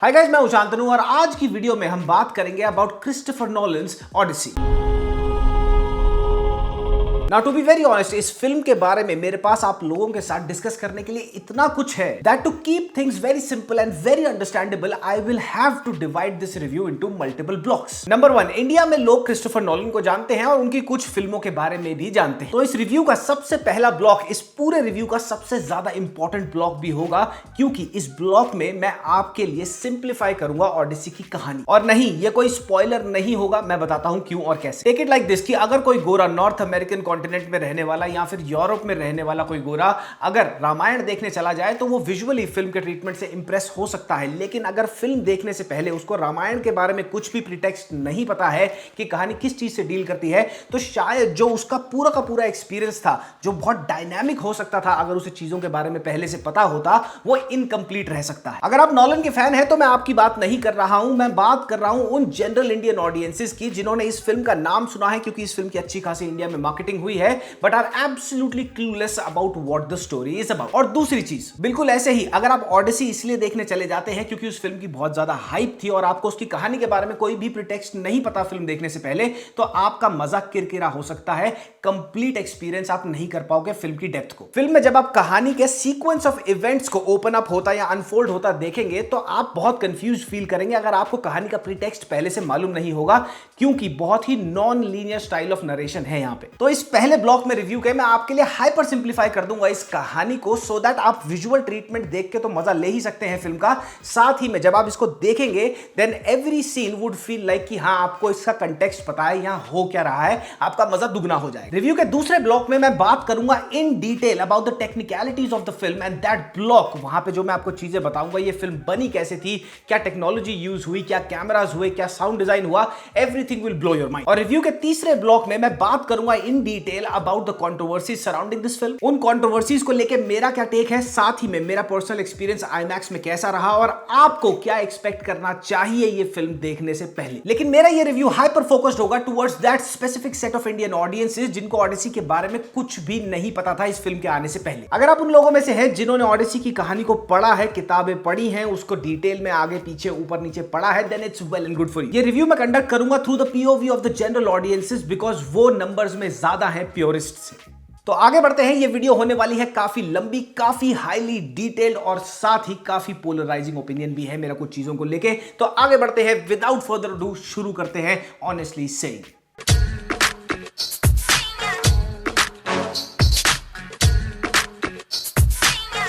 Hi guys, मैं शांतनु और आज की वीडियो में हम बात करेंगे about Christopher Nolan's Odyssey. Now to be very honest, इस फिल्म के बारे में मेरे पास आप लोगों के साथ डिस्कस करने के लिए इतना कुछ है that to keep things very simple and very understandable I will have to divide this review into multiple blocks. Number 1, India में लोग क्रिस्टोफर नोलन को जानते हैं और उनकी कुछ फिल्मों के बारे में भी जानते हैं। तो इस रिव्यू का सबसे पहला ब्लॉक इस पूरे रिव्यू का सबसे ज्यादा इंपॉर्टेंट ब्लॉक भी होगा, क्योंकि इस ब्लॉक में मैं आपके लिए सिंप्लीफाई करूंगा ओडिसी की कहानी। और नहीं, ये कोई स्पॉइलर नहीं होगा, मैं बताता हूं क्यों और कैसे। टेक इट लाइक दिस कि अगर कोई गोरा नॉर्थ अमेरिकन कॉन्टिनेंट में रहने वाला या फिर यूरोप में रहने वाला कोई गोरा अगर रामायण देखने चला जाए तो वो विजुअली फिल्म के ट्रीटमेंट से इंप्रेस हो सकता है, लेकिन अगर फिल्म देखने से पहले उसको रामायण के बारे में कुछ भी प्रीटेक्स्ट नहीं पता है कि कहानी किस चीज से डील करती है, तो शायद जो उसका पूरा का पूरा एक्सपीरियंस था, जो बहुत डायनामिक हो सकता था अगर उसे चीजों के बारे में पहले से पता होता, वो इनकंप्लीट रह सकता है। अगर आप नॉलन के फैन हैं तो मैं आपकी बात नहीं कर रहा हूं, मैं बात कर रहा हूं उन जनरल इंडियन ऑडियंसेस की जिन्होंने इस फिल्म का नाम सुना है क्योंकि इस फिल्म की अच्छी खासी इंडिया में मार्केटिंग हुई है, but are absolutely clueless about what the story is about. और दूसरी चीज, बिल्कुल ऐसे ही अगर आप ओडिसी इसलिए देखने चले जाते हैं क्योंकि उस फिल्म की बहुत ज्यादा हाइप थी और आपको उसकी कहानी के बारे में कोई भी प्रीटेक्स्ट नहीं पता फिल्म देखने से पहले, तो आपका मजा किरकिरा हो सकता है, कंप्लीट एक्सपीरियंस आप नहीं कर पाओगे फिल्म की डेप्थ को। फिल्म में जब आप कहानी के सीक्वेंस ऑफ इवेंट्स को ओपन अप होता या अनफोल्ड होता देखेंगे तो आप बहुत कंफ्यूज फील करेंगे अगर आपको कहानी का प्रीटेक्स्ट पहले से मालूम नहीं होगा, क्योंकि बहुत ही non linear style of narration है यहां पे। तो इस पहले ब्लॉक में रिव्यू के मैं आपके लिए हाइपर सिंप्लीफाई कर दूंगा इस कहानी को, सो दैट आप विजुअल ट्रीटमेंट देख के तो मजा ले ही सकते हैं फिल्म का, साथ ही में जब आप इसको देखेंगे then every scene would feel like कि हाँ, आपको इसका कंटेक्स्ट पता है, यहां हो क्या रहा है, आपका मजा दुगना हो जाएगा। रिव्यू के दूसरे ब्लॉक में मैं बात करूंगा in detail about the technicalities of the film and that block, वहां पे जो मैं आपको चीजें बताऊंगा, ये फिल्म बनी कैसे थी, क्या टेक्नोलॉजी यूज हुई, क्या कैमरास हुए, क्या साउंड डिजाइन हुआ, everything will blow your mind. और रिव्यू के तीसरे ब्लॉक में मैं बात करूंगा in detail about the controversies surrounding this film, उन कंट्रोवर्सीज को लेके मेरा क्या टेक है, साथ ही में मेरा पर्सनल एक्सपीरियंस आईमैक्स में कैसा रहा और आपको क्या एक्सपेक्ट करना चाहिए ये फिल्म देखने से पहले। लेकिन मेरा ये रिव्यू हाइपर फोकस्ड होगा towards that specific set of Indian audiences जिनको ओडिसी के बारे में कुछ भी नहीं पता था इस फिल्म के आने से पहले। अगर आप उन लोगों में से हैं जिन्होंने ओडिसी की कहानी को पढ़ा है, किताबें पढ़ी हैं, उसको डिटेल में आगे पीछे ऊपर नीचे पढ़ा है, then it's well and good for you. ये रिव्यू मैं कंडक्ट करूंगा through the POV of the general audiences because वो नंबर्स में ज्यादा है प्योरिस्ट से। तो आगे बढ़ते हैं, ये वीडियो होने वाली है काफी लंबी, काफी हाईली डिटेल्ड और साथ ही काफी पोलराइजिंग ओपिनियन भी है मेरा कुछ चीजों को लेके। तो आगे बढ़ते हैं, विदाउट फर्दर डू शुरू करते हैं honestly saying.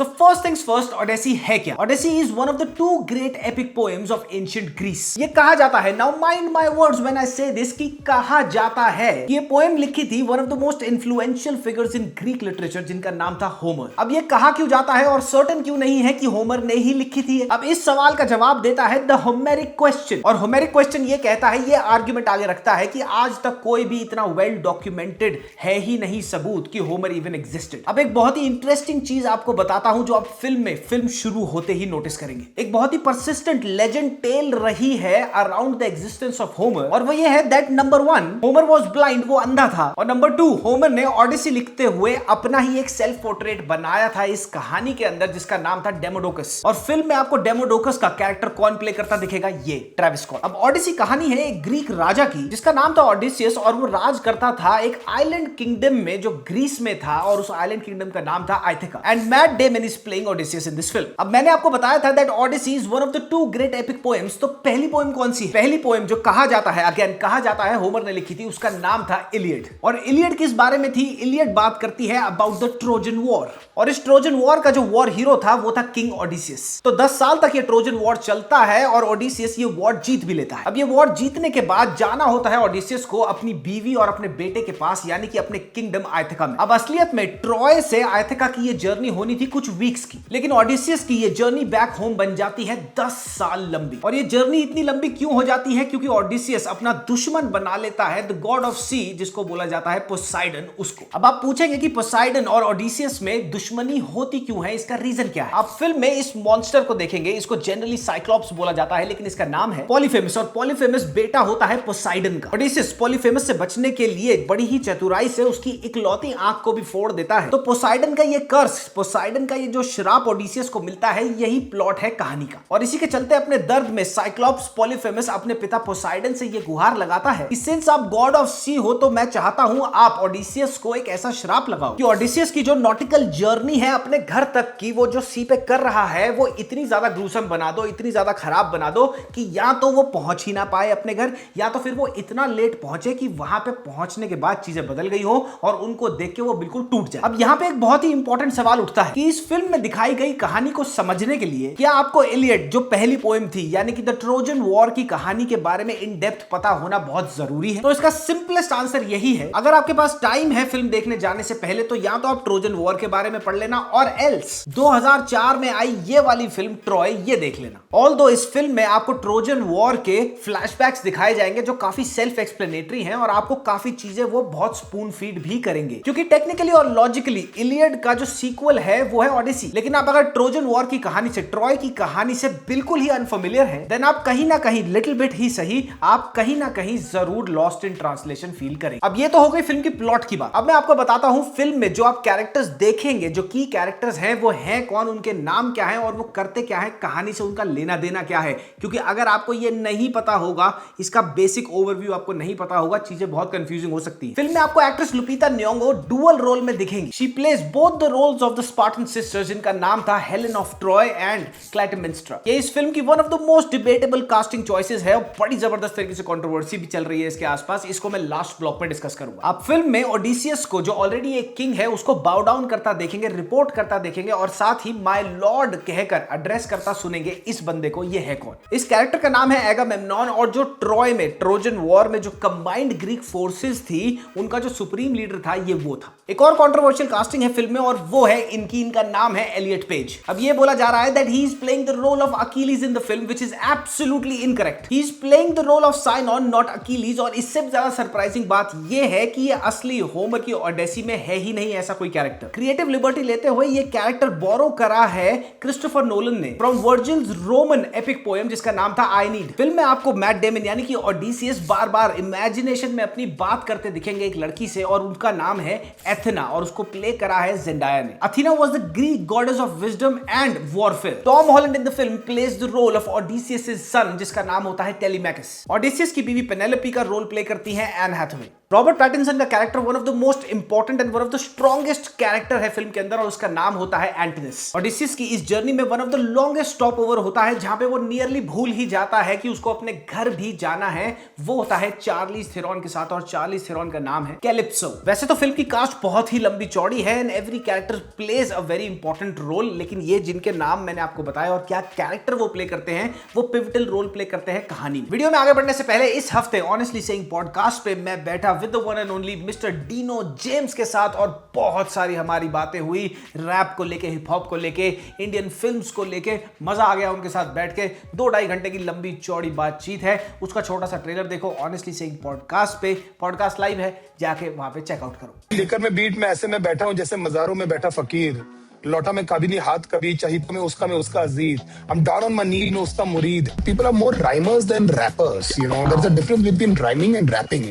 So first things first, Odyssey है क्या? Odissi is one of the two great epic poems of ancient Greece. ये कहा जाता है, now mind my words when I say this, कि कहा जाता है ये पोएम लिखी थी one of the most influential figures in Greek literature जिनका नाम था होमर। अब ये कहा क्यों जाता है और सर्टेन क्यों नहीं है कि होमर ने ही लिखी थी? अब इस सवाल का जवाब देता है द होमेरिक क्वेश्चन, और होमेरिक क्वेश्चन ये कहता है, ये आर्ग्यूमेंट आगे रखता है कि आज तक कोई भी इतना वेल डॉक्यूमेंटेड है ही नहीं सबूत कि होमर इवन एग्जिस्टेड। अब एक बहुत ही इंटरेस्टिंग चीज आपको बताता हूं जो आप फिल्म शुरू होते ही नोटिस करेंगे। एक बहुत ही परसिस्टेंट लेजेंड टेल रही है around the existence of Homer, और वो ये है that number 1, Homer was blind, वो अंधा था, और नंबर 2, होमर ने ओडिसी लिखते हुए अपना ही एक सेल्फ पोर्ट्रेट बनाया था इस कहानी के अंदर जिसका नाम था डेमोडोकस। और फिल्म में आपको डेमोडोकस का कैरेक्टर कौन प्ले करता दिखेगा? ये ट्रेविस स्कॉट। अब ओडिसी कहानी है एक ग्रीक राजा की जिसका नाम था ओडिसियस, और वो राज करता था एक आइलैंड किंगडम में जो ग्रीस में था, और उस आइलैंड किंगडम का नाम था Ithaca, and Matt Damon is playing Odysseus in this film. अब मैंने आपको बताया था that Odyssey is one of the two great epic poems, तो पहली पोएम कौन सी? पहली पोएम जो कहा जाता है, अगेन कहा जाता है होमर ने लिखी थी, उसका नाम था इलियड। और इलियड किस बारे में थी? इलियड बात करती है अबाउट द ट्रोजन वॉर, और इस ट्रोजन वॉर का जो वॉर हीरो था वो था किंग ओडिसियस। तो 10 साल तक ये ट्रोजन वॉर चलता है और ओडिसियस ये वॉर जीत भी लेता है। अब ये वॉर जीतने के बाद जाना होता है ओडिसियस को अपनी बीवी और अपने बेटे के पास, यानी कि अपने किंगडम आइथिका में। अब असलियत में ट्रॉय से आइथिका की ये जर्नी होनी थी कुछ वीक्स की, लेकिन ओडिसियस की ये जर्नी बैक होम बन जाती है 10 साल लंबी। और ये जर्नी इतनी लंबी क्यों हो जाती है? क्योंकि ओडिसियस अपना दुश्मन बना लेता है द गॉड ऑफ सी, जिसको बोला जाता है पोसाइडन, उसको। अब आप पूछेंगे कि पोसाइडन और ओडिसियस में दुश्मनी होती क्यों है, इसका रीजन क्या है? आप फिल्म में इस मॉन्स्टर को देखेंगे, इसको जनरली साइक्लॉप्स बोला जाता है, लेकिन इसका नाम है पॉलीफेमस, और पॉलीफेमस बेटा होता है पोसाइडन का। ओडिसियस पॉलीफेमस से बचने के लिए बड़ी ही चतुराई से उसकी इकलौती आंख को भी फोड़ देता है। तो पोसाइडन का ये कर्स, पोसाइडन का ये जो जो श्राप ओडिसियस को मिलता है यही प्लॉट है कहानी का। और इसी के चलते अपने दर्द में साइक्लॉप्स पॉलीफेमस अपने पिता पोसाइडन से ये गुहार लगाता है कि सिंस आप गॉड ऑफ सी हो तो मैं चाहता हूं आप ओडिसियस को एक ऐसा श्राप लगाओ कि ओडिसियस की जो नॉटिकल जर्नी है अपने घर तक की, वो जो सी पे कर रहा है, वो इतनी ज्यादा ग्रूसम बना दो, इतनी ज्यादा खराब बना दो कि या तो वो पहुंच ही ना पाए अपने घर, या तो फिर वो इतना लेट पहुंचे कि वहां पे पहुंचने के बाद चीजें बदल गई हो और उनको देख के वो बिल्कुल टूट जाए। अब यहां पे एक बहुत ही इंपॉर्टेंट सवाल उठता है कि इस फिल्म में दिखाई गई कहानी को समझने के लिए क्या आपको इलियड जो पहली पोएम थी यानी कि द ट्रोजन वॉर की कहानी के बारे में इन डेप्थ पता होना बहुत जरूरी है? तो इसका सिंपलेस्ट आंसर यही है, अगर आपके पास टाइम है फिल्म देखने जाने से पहले तो या तो आप ट्रोजन वॉर के बारे में पढ़ लेना और एल्स 2004 में आई ये वाली फिल्म ट्रॉय ये देख लेना। ऑल्दो इस फिल्म में आपको ट्रोजन वॉर के फ्लैशबैक्स दिखाए जाएंगे जो काफी सेल्फ एक्सप्लेनेटरी हैं और आपको काफी चीजें वो बहुत स्पून फीड भी करेंगे, क्योंकि टेक्निकली और लॉजिकली इलियड का जो सीक्वल है वो है ओडिसी। लेकिन आप अगर ट्रोजन वॉर की कहानी से, ट्रॉय की कहानी से बिल्कुल ही अनफेमिलियर है, देन आप कहीं ना कहीं लिटिल बिट ही सही, आप कहीं ना कहीं जरूर लॉस्ट इन ट्रांसलेशन फील करेंगे। अब ये तो हो गई फिल्म की प्लॉट की बात। अब मैं आपको बताता हूं फिल्म में जो आप कैरेक्टर्स देखेंगे, जो की कैरेक्टर्स हैं वो हैं कौन, उनके नाम क्या है और वो करते क्या है, कहानी से उनका लेना देना क्या है। क्योंकि अगर आपको ये नहीं पता होगा, इसका बेसिक ओवरव्यू आपको नहीं पता होगा, चीजें बहुत कंफ्यूजिंग हो सकती है। फिल्म में आपको actress Lupita Nyong'o dual role में दिखेंगी। She plays both the roles of the Spartan sisters, जिनका नाम था Helen of Troy and Clytemnestra. ये इस फिल्म की one of the most debatable casting choices है और बड़ी जबरदस्त तरीके से कंट्रोवर्सी भी चल रही है इसके आसपास। इसको मैं लास्ट ब्लॉक में डिस्कस करूंगा। आप फिल्म में ओडिसियस को, जो ऑलरेडी एक किंग है, उसको बाउ डाउन करता देखेंगे, रिपोर्ट करता देखेंगे और साथ ही माय लॉर्ड कहकर एड्रेस करता सुनेंगे इस बंदे को। ये है कौन? इस कैरेक्टर का नाम है एगामेम्नॉन और जो ट्रॉय में, ट्रोजन वॉर में जो कंबाइंड ग्रीक फोर्सेस थी, उनका जो सुप्रीम लीडर था ये वो था। एक और कंट्रोवर्शियल कास्टिंग है फिल्म में और वो है इनका नाम है एलियट पेज। अब ये बोला जा रहा है that he is playing the role of Achilles in the film, which is absolutely incorrect. He is playing the role of Sinon not Achilles. और इससे भी ज्यादा सरप्राइजिंग बात ये है कि ये असली होमर की ओडेसी में है ही नहीं ऐसा कोई कैरेक्टर। क्रिएटिव लिबर्टी लेते हुए ये कैरेक्टर बोरो करा है क्रिस्टोफर नोलन ने फ्रॉम वर्जिल्स रोमन एपिक पोएम जिसका नाम था आई नीड। फिल्म में आपको मैट डेमन यानी कि ओडिसियस बार बार इमेजिनेशन में अपनी बात करते दिखेंगे एक लड़की से और उनका नाम है एथेना और उसको प्ले करा है जेंडाया ने। Athena was the Greek goddess of wisdom and warfare. Tom Holland in the film plays the role of Odysseus son जिसका नाम होता है टेलीमैकस। ओडिसियस की बीवी पेनेलोपी का रोल प्ले करती है एन हैथवे। रॉबर्ट पैटिंसन का character one of the most important and one of the strongest character है फिल्म के अंदर और उसका नाम होता है एंटिनस। ओडिसियस की इस जर्नी में one of the longest stop over होता है जहां पे वो नियरली भूल ही जाता है कि उसको अपने घर भी जाना है। वो होता है चार्लीज थेरॉन के साथ और चार्लीज थेरॉन का नाम है कैलिप्सो। वैसे तो फिल्म की कास्ट बहुत ही लंबी चौड़ी है and every character plays a very important role, लेकिन ये जिनके नाम मैंने आपको बताया और क्या कैरेक्टर वो प्ले करते हैं, वो पिवटल रोल प्ले करते हैं कहानी में। वीडियो में आगे बढ़ने से पहले इस हफ्ते ऑनेस्टली सेइंग पॉडकास्ट पे मैं बैठा with the one and only mister Dino James के साथ और बहुत सारी हमारी बातें हुई रैप को लेके, हिप हॉप को लेके, इंडियन फिल्म्स को लेके। मजा आ गया उनके साथ बैठ के। 2-2.5 घंटे की लंबी चौड़ी बातचीत है। उसका छोटा सा ट्रेलर देखो ऑनेस्टली सेइंग पॉडकास्ट पे। पॉडकास्ट लाइव है, जाके वहां पे चेकआउट करो। लेकर मैं बीट में ऐसे में बैठा हूँ जैसे मजारों में बैठा फकीर। लौटा में काबिली हाथ कभी, चाहिए में उसका, मैं उसका अजीज। I'm down on my knee में उसका मुरीद। People are more rhymers than rappers, you know. There's a difference between rhyming and rapping.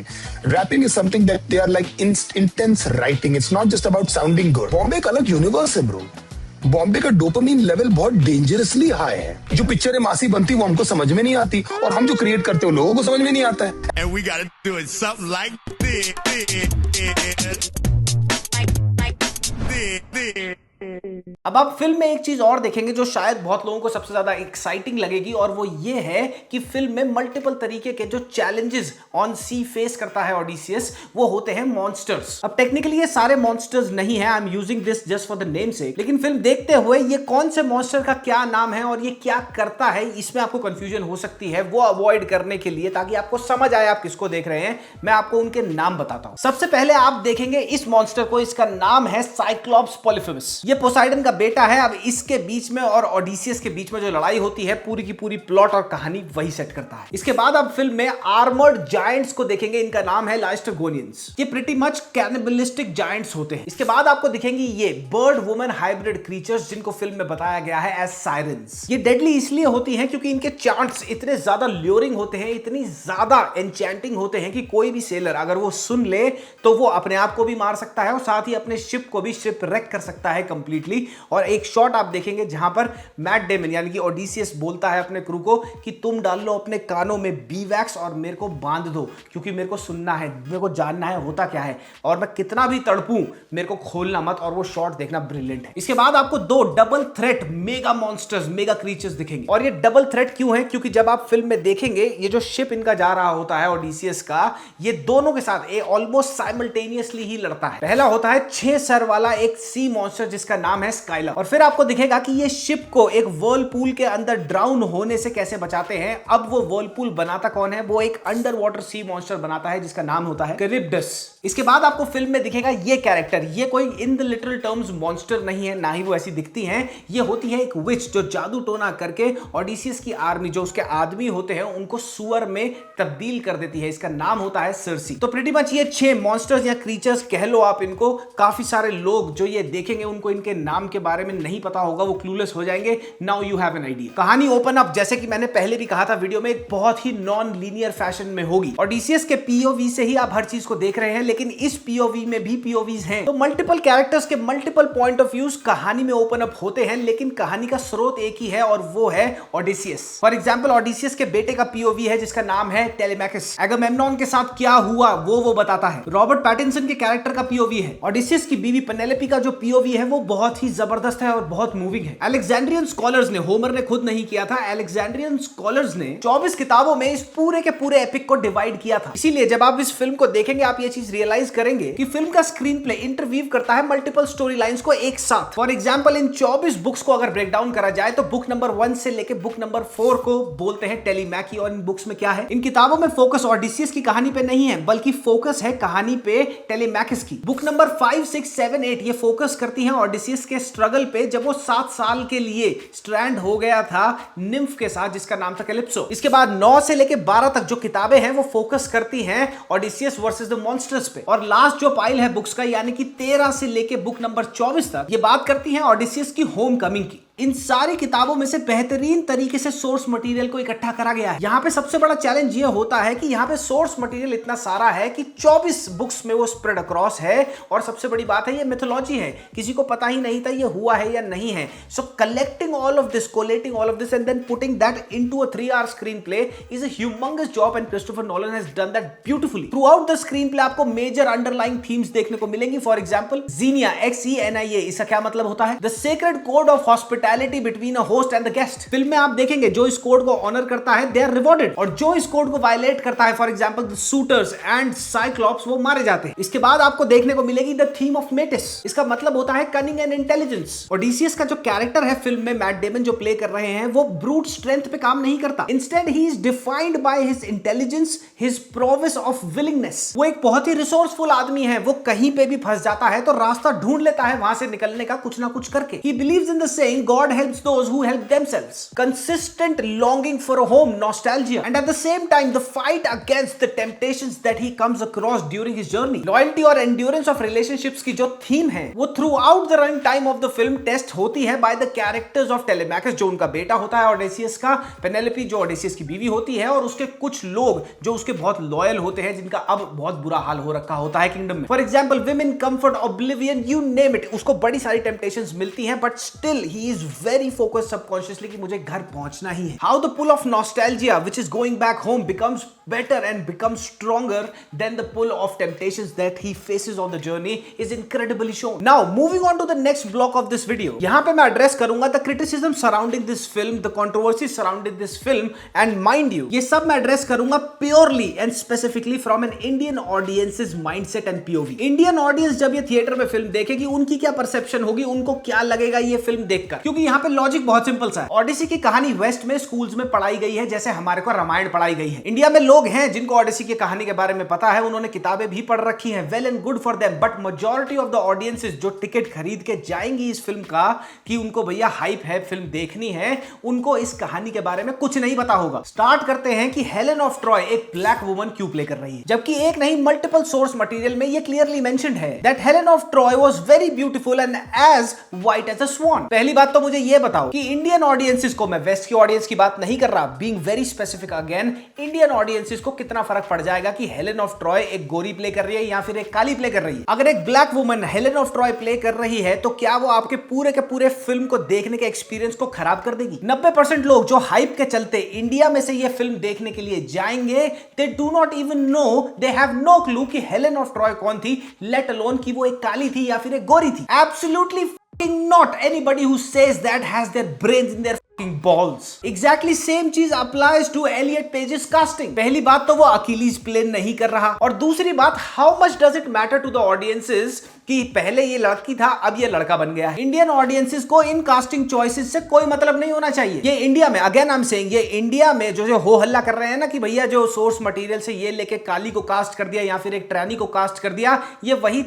Rapping is something that they are like intense writing. It's not just about sounding good. Bombay एक अलग universe है bro. Bombay का dopamine level बहुत dangerously high है। जो पिक्चरें मासी बनती वो हमको समझ में नहीं आती और हम जो क्रिएट करते हो लोगों को समझ में नहीं आता है। And we gotta do it something like this. अब आप फिल्म में एक चीज और देखेंगे जो शायद बहुत लोगों को सबसे ज्यादा एक्साइटिंग लगेगी और वो ये है कि फिल्म में मल्टीपल तरीके के जो चैलेंजेस ऑन सी फेस करता है ओडिसियस, वो होते हैं मॉन्स्टर्स। अब टेक्निकली ये सारे मॉन्स्टर्स नहीं है, I am using this just for the name सेक, लेकिन फिल्म देखते हुए ये कौन से मॉन्स्टर का क्या नाम है और ये क्या करता है, इसमें आपको कंफ्यूजन हो सकती है। वो अवॉइड करने के लिए, ताकि आपको समझ आए आप किसको देख रहे हैं, मैं आपको उनके नाम बताता हूं। सबसे पहले आप देखेंगे इस मॉन्स्टर को, इसका नाम है साइक्लॉप्स पॉलीफेमस। ये पोसाइडन का बेटा है। अब इसके बीच में और ओडिसियस के बीच में जो लड़ाई होती है, पूरी की पूरी प्लॉट और कहानी वही सेट करता है। इसके बाद आप फिल्म में आर्मर्ड जायंट्स को देखेंगे, इनका नाम है लाइस्टरगोनियंस। ये प्रीटी मच कैनिबलिस्टिक जायंट्स होते हैं। इसके बाद आपको दिखेंगे ये बर्ड वुमन हाइब्रिड क्रीचर्स, जिनको फिल्म में बताया गया है एज साइरेंस। ये डेडली इसलिए होती हैं क्योंकि इनके चांट्स इतने ज्यादा ल्योरिंग होते हैं, इतनी ज्यादा एन्चेंटिंग होते हैं कि कोई भी सेलर अगर वो सुन ले तो वो अपने आप को भी मार सकता है और साथ ही अपने शिप को भी शिप रेक कर सकता है कंप्लीटली। और एक शॉट आप देखेंगे जहां पर मैट डेमन यानी कि ओडिसियस बोलता है अपने क्रू को कि तुम डाल लो अपने कानों में बी वैक्स और मेरे को बांध दो, क्योंकि मेरे को सुनना है, मेरे को जानना है होता क्या है, और मैं कितना भी तड़पूं मेरे को खोलना मत। और वो शॉट देखना ब्रिलियंट है। इसके बाद आपको दो double threat mega monsters, mega creatures दिखेंगे। और ये डबल थ्रेट क्यों है? क्योंकि जब आप फिल्म में देखेंगे ये जो शिप इनका जा रहा होता है ओडिसियस का, ये दोनों के साथ ऑलमोस्ट साइमल्टेनियसली ही लड़ता है। पहला होता है 6 सर वाला एक सी मॉन्स्टर जिसका नाम है स्काइलर, और फिर आपको दिखेगा कि ये शिप को एक वर्लपूल के अंदर ड्राउन होने से कैसे बचाते हैं। अब वो वर्लपूल बनाता कौन है? वो एक अंडर वाटर सी मॉन्स्टर बनाता है जिसका नाम होता है कैरिब्डस। इसके बाद आपको फिल्म में दिखेगा ये कैरेक्टर, ये कोई in the literal terms monster नहीं है, ना ही वो ऐसी दिखती हैं। ये होती है एक विच जो जादू टोना करके ओडिसियस की आर्मी, जो उसके आदमी होते हैं, उनको सुअर में तब्दील कर देती है। इसका नाम होता है सर्सी। तो प्रीटी मच ये 6 मॉन्स्टर्स या क्रीचर्स कह लो आप इनको। काफी सारे लोग जो ये देखेंगे उनको इनके नाम के बारे में नहीं पता होगा, वो क्लूलेस हो जाएंगे। Now you have an idea. कहानी ओपन अप, जैसे कि मैंने पहले भी कहा था वीडियो में, एक बहुत ही नॉन लीनियर फैशन में होगी। ओडिसियस के पीओवी से ही आप हर चीज को देख रहे हैं, लेकिन इस पीओवी में भी पीओवीज हैं। तो मल्टीपल कैरेक्टर्स के मल्टीपल पॉइंट ऑफ व्यूज कहानी में ओपन अप होते हैं, लेकिन कहानी का स्रोत एक ही है और वो है ओडिसियस। फॉर एग्जांपल ओडिसियस के बेटे का पीओवी है जिसका नाम है टेलेमैकस। अगामेम्नॉन के साथ क्या हुआ वो बताता है। रॉबर्ट पैटिंसन के कैरेक्टर का पीओवी है। ओडिसियस की बीवी पेनेलोपी का जो पीओवी है वो बहुत ही जबरदस्त है और बहुत मूविंग है। अलेक्जेंड्रियन स्कॉलर्स ने, होमर ने खुद नहीं किया था, अलेक्जेंड्रियन स्कॉलर्स ने 24 किताबों में इस पूरे के पूरे एपिक को डिवाइड किया था। इसीलिए जब आप इस फिल्म को देखेंगे आप ये चीज रियलाइज करेंगे कि फिल्म का स्क्रीन प्ले इंटरवीव करता है मल्टीपल स्टोरी लाइंस को एक साथ। फॉर एग्जांपल इन 24 बुक्स को अगर ब्रेक डाउन करा जाए तो बुक नंबर 1 से लेके बुक नंबर 4 को बोलते हैं टेलीमैकी। और इन बुक्स में क्या है? इन किताबों में फोकस ओडिसियस की कहानी पे नहीं है, बल्कि फोकस है कहानी पे टेलीमैकस की। बुक नंबर 5, 6, 7, 8 ये फोकस करती हैं ओडिसियस के स्ट्रगल पे जब वो 7 साल के लिए स्ट्रैंड हो गया था निम्फ के साथ जिसका नाम था कैलिप्सो। इसके बाद 9 से लेके 12 तक जो किताबें हैं वो फोकस करती हैं ओडिसियस वर्सेस द मॉन्स्टर्स पे। और लास्ट जो पाइल है बुक्स का, यानी कि 13 से लेके बुक नंबर 24 तक, ये बात करती है ओडिसियस की होम कमिंग की। इन सारी किताबों में से बेहतरीन तरीके से सोर्स मटेरियल को इकट्ठा करा गया है। यहाँ पे सबसे बड़ा चैलेंज ये होता है कि यहाँ पे सोर्स मटेरियल इतना सारा है कि 24 बुक्स में वो स्प्रेड अक्रॉस है। और सबसे बड़ी बात है ये मिथोलॉजी है, किसी को पता ही नहीं था ये हुआ है या नहीं है। So collecting all of this, collating all of this and then putting that into a 3 hour screen play is a humongous job and Christopher Nolan has done that beautifully. Throughout the screen play आपको major underlying themes देखने को मिलेंगी। For example जीनिया, XENIA, इसका क्या मतलब होता है? The sacred code of hospitality between a host and the guest. Film में आप देखेंगे जो इस कोड को ऑनर करता है दे आर रिवॉर्डेड, और जो इस कोड को वायलेट करता है, for example the suitors and Cyclops, वो मारे जाते हैं। इसके बाद आपको देखने को मिलेगी द थीम ऑफ मेटिस। इसका मतलब होता है कनिंग एंड इंटेलिजेंस। ओडिसियस का जो कैरेक्टर है फिल्म में, मैट डेमन जो प्ले कर रहे हैं, वो ब्रूट स्ट्रेंथ पे काम नहीं करता। Instead he is defined by his intelligence, his prowess of willingness. वो एक बहुत ही रिसोर्सफुल आदमी है। वो कहीं पे भी फंस जाता है तो रास्ता ढूंढ लेता है वहां से निकलने का कुछ ना कुछ करके। He believes in the saying God helps those who help themselves. Consistent longing for a home, nostalgia, and at the same time the fight against the temptations that he comes across during his journey. Loyalty और endurance of relationships की जो theme है वो throughout the run time of the film test होती है by the characters of Telemachus, जो उनका बेटा होता है ओडेसियस का, पेनेलोपी जो ओडेसियस की बीवी होती है, और उसके कुछ लोग जो उसके बहुत लॉयल होते हैं जिनका अब बहुत बुरा हाल हो रखा होता है किंगडम में। For example women, comfort, oblivion, you name it, उसको बड़ी सारी टेम्पटेशंस मिलती हैं, but still he is very focus subconsciously कि मुझे घर पहुंचना ही है। How the pull of nostalgia which is going back home becomes better and becomes stronger than the pull of temptations that he faces on the journey is incredibly shown. Now moving on to the next block of this video, यहाँ पे मैं address करूंगा the criticism surrounding this film, the controversies surrounding this film, and mind you ये सब मैं address करूंगा purely and specifically from an Indian audience's mindset and POV. Indian audience जब ये थिएटर में फिल्म देखेगी उनकी क्या परसेप्शन होगी, उनको क्या लगेगा ये फिल्म देखकर, क्योंकि यहाँ पे लॉजिक बहुत सिंपल सा है। ओडिसी की कहानी वेस्ट में स्कूल्स में पढ़ाई गई है जैसे हमारे को रामायण पढ़ाई गई है। इंडिया में लोग हैं जिनको ओडिसी की कहानी के बारे में पता है, उन्होंने किताबें भी पढ़ रखी हैं, well and good for them, but majority of the audiences जो टिकट खरीद के जाएंगी इस फिल्म का कि उनको भैया हाइप है, फिल्म देखनी है, उनको इस कहानी के बारे में कुछ नहीं पता होगा। स्टार्ट करते हैं कि हेलेन ऑफ ट्रॉय एक ब्लैक वुमन क्यों प्ले कर रही है, जबकि एक नहीं मल्टीपल सोर्स मटेरियल में ये क्लियरली मेंशन्ड है that Helen of Troy was very beautiful and as white as a swan. पहली बात तो तो मुझे ये बताओ कि इंडियन ऑडियंसेस को, मैं वेस्ट की ऑडियंस की बात नहीं कर रहा, being very specific again, Indian audiences को कितना फर्क पड़ जाएगा कि हेलेन ऑफ ट्रॉय एक गोरी प्ले कर रही है या फिर एक काली प्ले कर रही है। अगर एक black woman Helen of Troy play कर रही है तो क्या वो आपके पूरे के पूरे फिल्म को देखने के एक्सपीरियंस को खराब कर देगी? 90% लोग जो हाइप के चलते इंडिया में से ये फिल्म देखने के लिए जाएंगे, they do not even know, they have no clue कि हेलेन ऑफ ट्रॉय कौन थी, लेट अलोन कि वो एक काली थी या फिर एक गोरी थी। Absolutely not anybody who says that has their brains in their fucking balls. Exactly same चीज applies to Elliot Page's casting. पहली बात तो वो अकीलीज प्ले नहीं कर रहा, और दूसरी बात, how much does it matter to the audiences कि पहले ये लड़की था अब ये लड़का बन गया है। इंडियन ऑडियंसेस को इन कास्टिंग चॉइसेस से कोई मतलब नहीं होना चाहिए। ये इंडिया में, अगेन आई एम सेइंग, ये इंडिया में जो हो हल्ला कर रहे हैं ना कि भैया जो सोर्स मटेरियल से ये लेके काली को कास्ट कर दिया या फिर एक ट्रैनी को कास्ट कर दिया, ये वही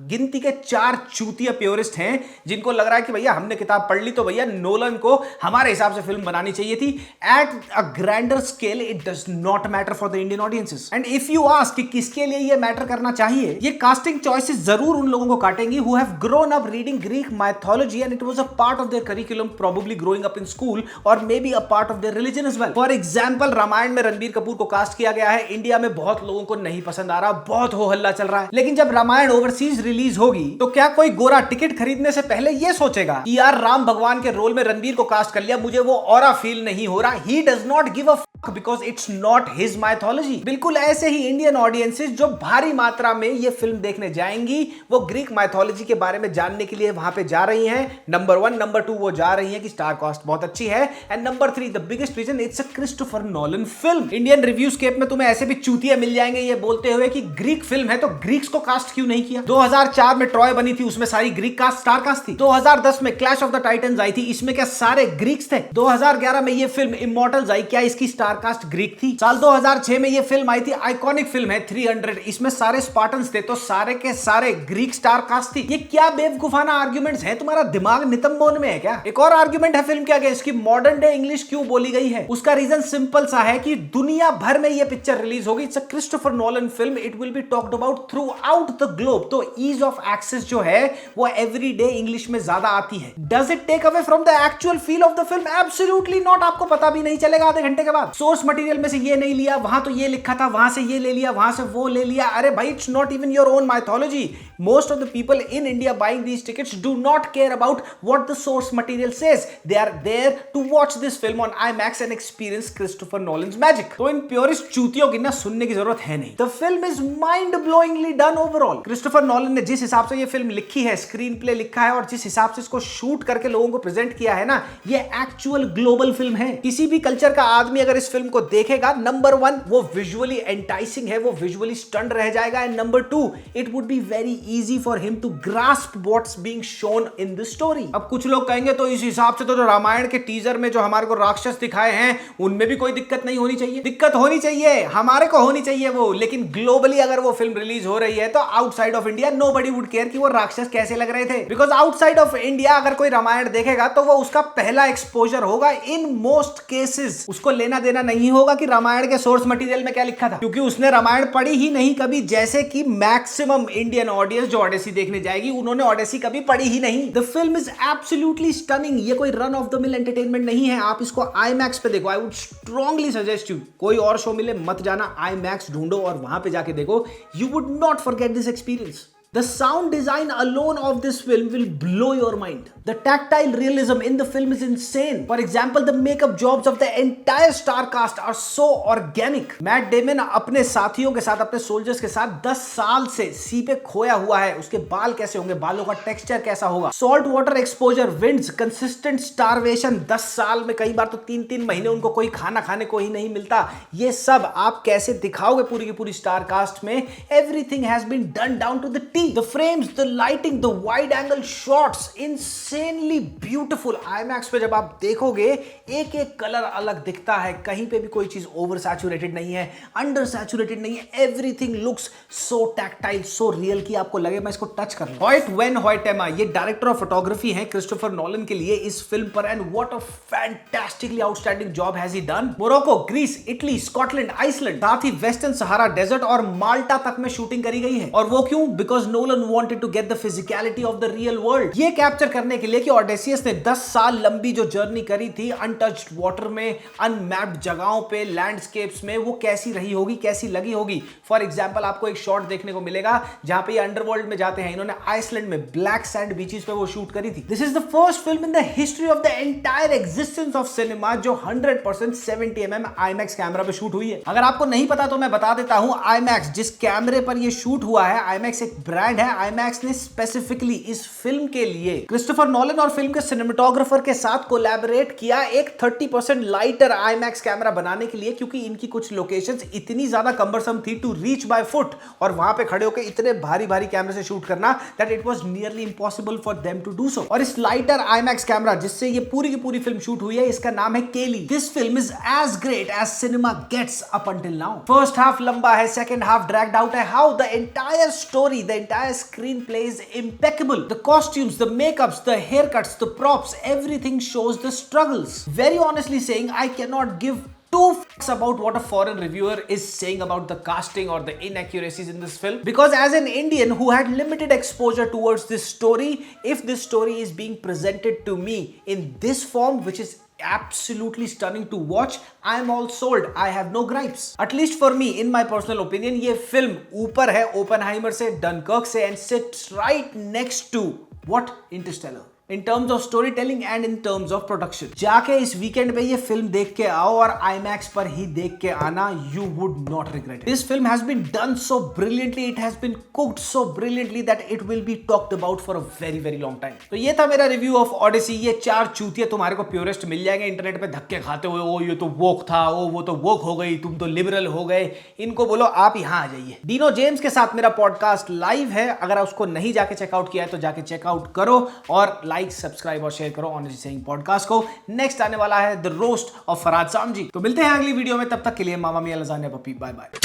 गिनती के 4 चूतिया प्योरिस्ट हैं जिनको लग रहा है कि भैया हमने किताब पढ़ ली तो भैया नोलन को हमारे हिसाब से फिल्म बनानी चाहिए थी। At a grander scale it does not matter for the Indian audiences. And if you ask कि किसके लिए ये मैटर करना चाहिए, ये कास्टिंग चॉइसेस जरूर उन लोगों को काटेंगी who have grown up reading Greek mythology and it was a part of their curriculum, probably growing up in school or maybe a part of their religion as well. For example, Ramayan में रणबीर कपूर को cast किया गया है, India में बहुत लोगों को नहीं पसंद आ रहा, बहुत हो हल्ला चल रहा है। लेकिन जब रामायण ओवरसीज रिलीज होगी तो क्या कोई गोरा टिकट खरीदने से पहले ये सोचेगा कि यार राम भगवान के रोल में रणबीर को कास्ट कर लिया, मुझे वो ऑरा फील नहीं हो रहा? He does not give a because it's not his mythology. बिल्कुल ऐसे ही इंडियन ऑडियंसेस जो भारी मात्रा में ये फिल्म देखने जाएंगी, वो ग्रीक माइथोलॉजी के बारे में जानने के लिए वहां पे जा रही हैं। नंबर 1, नंबर 2 वो जा रही हैं कि स्टार कास्ट बहुत अच्छी है, and number 3 the biggest reason, it's a Christopher Nolan film. Indian reviewscape में तुम्हें ऐसे भी चूतिया मिल जाएंगे ये बोलते हुए कि ग्रीक फिल्म है तो ग्रीक्स को कास्ट क्यों नहीं किया? 2004 में ट्रॉय बनी थी, उसमें सारी ग्रीक कास्ट, स्टार कास्ट थी। 2010 में क्लैश ऑफ द टाइटन्स आई थी, इसमें क्या सारे ग्रीक्स थे? 2011 में ये फिल्म इमॉर्टल्स आई, क्या इसकी स्टार कास्ट ग्रीक थी? साल 2006 में ये फिल्म आई थी, आइकॉनिक फिल्म है 300, इसमें सारे स्पार्टन्स थे, तो सारे के सारे ग्रीक स्टार कास्ट थी। ये क्या बेवकूफाना आर्गुमेंट्स हैं? तुम्हारा दिमाग नितंबोन में है क्या? एक और आर्गुमेंट है फिल्म के आगे, इसकी मॉडर्न डे इंग्लिश क्यों बोली गई है? उसका रीजन सिंपल सा है कि दुनिया भर में ये पिक्चर रिलीज होगी, it's a Christopher Nolan film, it will be talked about throughout the globe, तो ईज ऑफ एक्सेस जो है वो एवरीडे इंग्लिश में ज्यादा आती है। Does it take away from the actual feel of the film? Absolutely not. आपको पता भी नहीं चलेगा आधे घंटे के बाद। सोर्स मटेरियल में से ये नहीं लिया, वहां तो ये लिखा था, वहां से ये ले लिया, वहां से वो ले लिया। अरे भाई, it's not even your own mythology. Most of the people in India buying these tickets do not care about what the source material says. They are there to watch this film on IMAX and experience Christopher Nolan's magic. तो इन purest चूतियों की ना सुनने की जरूरत है नहीं। The film is mind-blowingly done overall. Christopher Nolan ने जिस हिसाब से ये फिल्म लिखी है, स्क्रीन प्ले लिखा है और जिस हिसाब से इसको शूट करके लोगों को प्रेजेंट किया है ना, ये एक्चुअल ग्लोबल फिल्म है। किसी भी कल्चर का आदमी अगर इस फिल्म को देखेगा, नंबर 1 वो विजुअली एंटाइसिंग है, वो विजुअली स्टन्ड रह जाएगा, and number 2 it would be very easy for him to grasp what's being shown in the story. अब कुछ लोग कहेंगे तो इस हिसाब से तो जो रामायण के टीजर में जो हमारे को राक्षस दिखाए हैं उनमें भी कोई दिक्कत नहीं होनी चाहिए। दिक्कत होनी चाहिए, हमारे को होनी चाहिए वो, लेकिन ग्लोबली अगर वो फिल्म रिलीज हो रही है तो outside of India nobody would care कि वो राक्षस कैसे लग रहे थे, बिकॉज आउटसाइड ऑफ इंडिया अगर कोई रामायण देखेगा तो वो उसका पहला एक्सपोजर होगा। इन मोस्ट केसेस उसको लेना देना नहीं होगा कि रामायण के सोर्स मटेरियल में क्या लिखा था, क्योंकि उसने रामायण पढ़ी ही नहीं कभी। जैसे कि मैक्सिमम इंडियन ऑडियंस जो ऑडेसी देखने जाएगी, उन्होंने ऑडेसी कभी पढ़ी ही नहीं। The film is absolutely stunning. ये कोई run of the mill entertainment नहीं है। आप इसको आईमैक्स पे देखो। I would strongly suggest you, कोई और शो मिले मत जाना, आईमैक्स ढूंढो और वहां पे जाके देखो। You would not forget this experience. The sound design alone of this film will blow your mind. The tactile realism in the film is insane. For example, the makeup jobs of the entire star cast are so organic. Matt Damon अपने साथियों के साथ, अपने soldiers के साथ 10 साल से सी पे खोया हुआ है। उसके बाल कैसे होंगे, बालों का टेक्सचर कैसा होगा, salt water exposure, winds, consistent starvation, 10 साल में कई बार तो 3-3 महीने उनको कोई खाना खाने को ही नहीं मिलता। ये सब आप कैसे दिखाओगे पूरी की पूरी स्टार कास्ट में? Everything has been done down to the T. The frames, the lighting, the wide angle shots, insanely beautiful. IMAX पे जब आप देखोगे एक एक कलर अलग दिखता है, कहीं पे भी कोई चीज ओवर सैचुरेटेड नहीं है, अंडर सैचुरेटेड नहीं है। Everything looks so tactile, so real कि आपको लगे मैं इसको टच कर लूं। हॉयट वेन हॉयटेमा ये डायरेक्टर ऑफ फोटोग्राफी है क्रिस्टोफर नोलन के लिए इस फिल्म पर, and what a fantastically outstanding job has he done. Morocco, Greece, Italy, Scotland, Iceland, साथ ही वेस्टर्न सहारा डेजर्ट और माल्टा तक में शूटिंग करी गई है। और वो क्यों? Because Nolan wanted to get the physicality of the real world. ये कैप्चर करने के लिए कि ओडेसियस ने 10 साल लंबी जो जर्नी करी थी अनटच्ड वाटर में, अनमैप्ड जगहों पे, लैंडस्केप्स में, वो कैसी रही होगी, कैसी लगी होगी। फॉर एग्जांपल आपको एक शॉट देखने को मिलेगा जहां पे ये अंडरवर्ल्ड में जाते हैं। इन्होंने आइसलैंड में ब्लैक सैंड बीचेस पे वो शूट करी थी। This is the first film in the history of the entire existence of cinema जो 100% 70mm IMAX कैमरा पे शूट हुई है। अगर आपको नहीं पता तो मैं बता देता हूं, IMAX जिस कैमरे पर ये शूट हुआ है, IMAX एक ब्रांड है। IMAX ने स्पेसिफिकली इस फिल्म के लिए क्रिस्टोफर नोलन और फिल्म के सिनेमेटोग्राफर के साथ कोलैबोरेट किया एक 30% लाइटर IMAX कैमरा बनाने के लिए, क्योंकि इनकी कुछ लोकेशंस इतनी ज्यादा कम्बरसम थी टू रीच बाय फुट, और वहां पे खड़े होकर इतने भारी भारी कैमरे से शूट करना, that it was nearly impossible for them to do so. और इस लाइटर IMAX कैमरा जिससे ये पूरी की पूरी फिल्म शूट हुई है, इसका नाम है Kelly. This film is as great as cinema gets up until now. First half लंबा है, सेकंड हाफ ड्रैग्ड आउट है। How the entire story, the entire screen play is impeccable. The costumes, the makeups, the haircuts, the props, everything shows the struggles. Very honestly saying, I cannot give two fucks about what a foreign reviewer is saying about the casting or the inaccuracies in this film, because as an Indian who had limited exposure towards this story, if this story is being presented to me in this form, which is absolutely stunning to watch, I am all sold. I have no gripes. At least for me, in my personal opinion, ये film ऊपर है Oppenheimer से, Dunkirk से, and sits right next to what? Interstellar. In terms of storytelling and in terms of production. जाके इस weekend पे ये film देख के आओ और IMAX पर ही देख के आना, you would not regret it. This film has been done so brilliantly, it has been cooked so brilliantly that it will be talked about for a very very long time. तो ये था मेरा review of Odissi. ये 4 चूतिया तुम्हारे को purest मिल जाएंगे internet पे धक्के खाते हुए, ओ ये तो वोक था, ओ वो तो वोक हो गई, तुम तो लिबरल हो गए। इनको बोलो आप यहाँ आ जाइए। डीनो जेम्स के साथ मेरा पॉडकास्ट लाइव है, अगर उसको नहीं जाके चेकआउट किया है तो जाके चेकआउट करो और लाइक, सब्सक्राइब और शेयर करो ऑनेस्टली सेइंग पॉडकास्ट को। नेक्स्ट आने वाला है the roast of Farhad Samji. तो मिलते हैं अगली वीडियो में, तब तक के लिए मामा मियां लजानिया पप्पी, बाय बाय।